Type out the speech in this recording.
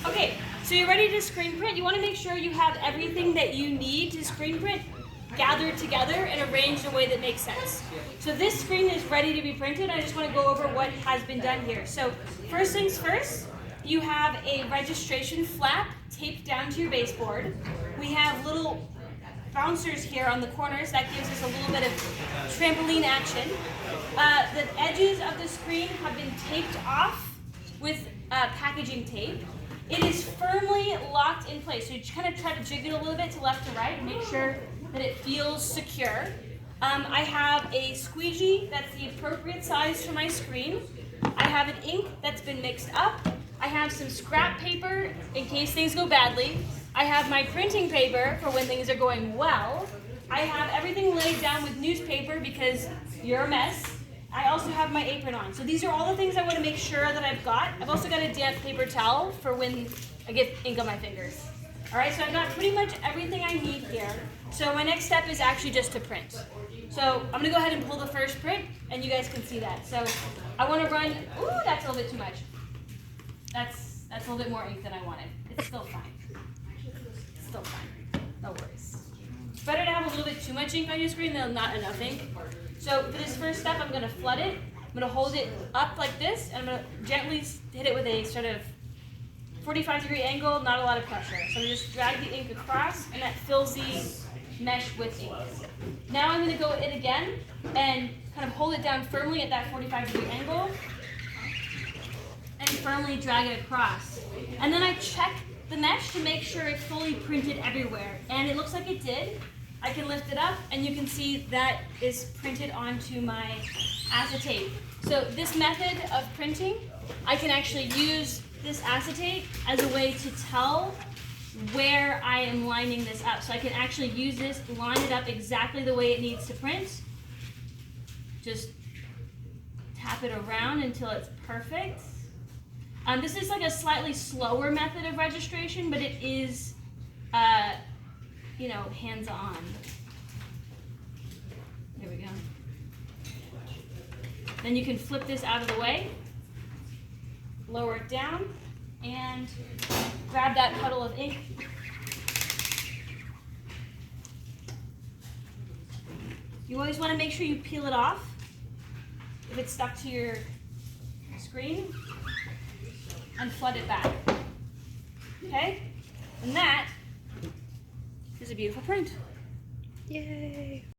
Okay, so you're ready to screen print. You want to make sure you have everything that you need to screen print gathered together and arranged in a way that makes sense. So this screen is ready to be printed. I just want to go over what has been done here. So first things first, you have a registration flap taped down to your baseboard. We have little bouncers here on the corners. That gives us a little bit of trampoline action. The edges of the screen have been taped off with packaging tape. It is firmly locked in place. So you kind of try to jig it a little bit to left to right and make sure that it feels secure. I have a squeegee that's the appropriate size for my screen. I have an ink that's been mixed up. I have some scrap paper in case things go badly. I have my printing paper for when things are going well. I have everything laid down with newspaper because you're a mess. I also have my apron on. So these are all the things I want to make sure that I've got. I've also got a damp paper towel for when I get ink on my fingers. All right, so I've got pretty much everything I need here. So my next step is actually just to print. So I'm gonna go ahead and pull the first print and you guys can see that. So I wanna run, ooh, that's a little bit too much. That's a little bit more ink than I wanted. It's still fine. It's still fine, no worries. It's better to have a little bit too much ink on your screen than not enough ink. So for this first step, I'm gonna flood it. I'm gonna hold it up like this, and I'm gonna gently hit it with a sort of 45-degree angle, not a lot of pressure. So I'm gonna just drag the ink across, and that fills the mesh with ink. Now I'm gonna go in again, and kind of hold it down firmly at that 45-degree angle, and firmly drag it across. And then I check the mesh to make sure it's fully printed everywhere. And it looks like it did. I can lift it up and you can see that is printed onto my acetate. So this method of printing, I can actually use this acetate as a way to tell where I am lining this up. So I can actually use this, line it up exactly the way it needs to print. Just tap it around until it's perfect. This is like a slightly slower method of registration, but it is hands-on. There we go. Then you can flip this out of the way, lower it down, and grab that puddle of ink. You always want to make sure you peel it off if it's stuck to your screen, and flood it back. Okay? And that is a beautiful print. Yay!